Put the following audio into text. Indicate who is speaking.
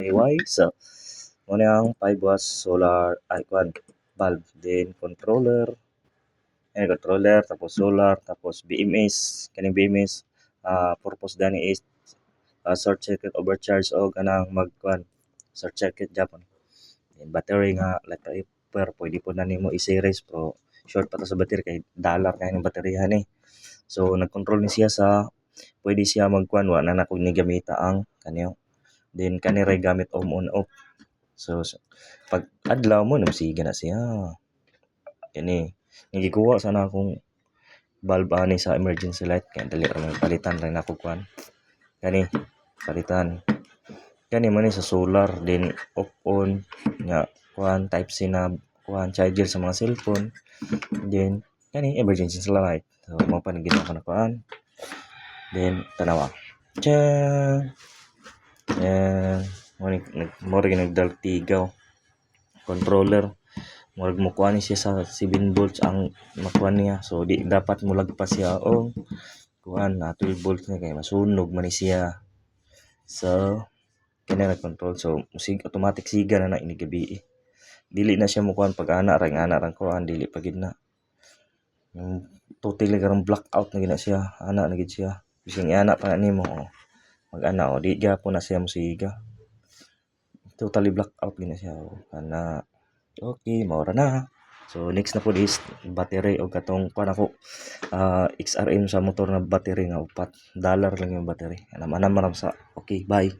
Speaker 1: Y. So, muna ang 5 watts solar icon bulb, then controller, tapos solar, tapos BMS, kaning BMS, purpose dani is short circuit overcharge o kanang short circuit Japan. Then battery nga like paper, pwede po na nimo i-series pero short pa to sa battery kay dollar kay ng bateryahan eh. So nag-control ni siya sa pwede siya wa na nako ni gamita ang kanyo. Then kaniray gamit on off. So pag adlaw mo namsiga na siya. Kani gikuha sana akong bulb ani sa emergency light kaya dali ra lang palitan ra nako kani palitan kani man sa solar din off on nga type C na charger sa mga cellphone, then kani emergency light. So mo pa ginawa ko na then tanawa tyan yan mo rin nagdaltigaw controller murag mo kuha ni siya sa 7 volts ang makuha niya, so di dapat mo lagpas siya o kuhan na 12 volts na kay masunog man ni siya. So kanya nag-control, so automatic siga na ini gabi dili na siya mo kuhan pag ana rang kuhan dili pa gid na totally karong blackout na gina siya, ana na gid siya bising ana pa nimo mag ana o di gyapon na siya musiga, totally blackout gina siya ana. Okay, maura na. So next na po is battery o katong kuan ako XRM sa motor na battery nga $4 lang yung battery. Anam maram sa. Okay, bye.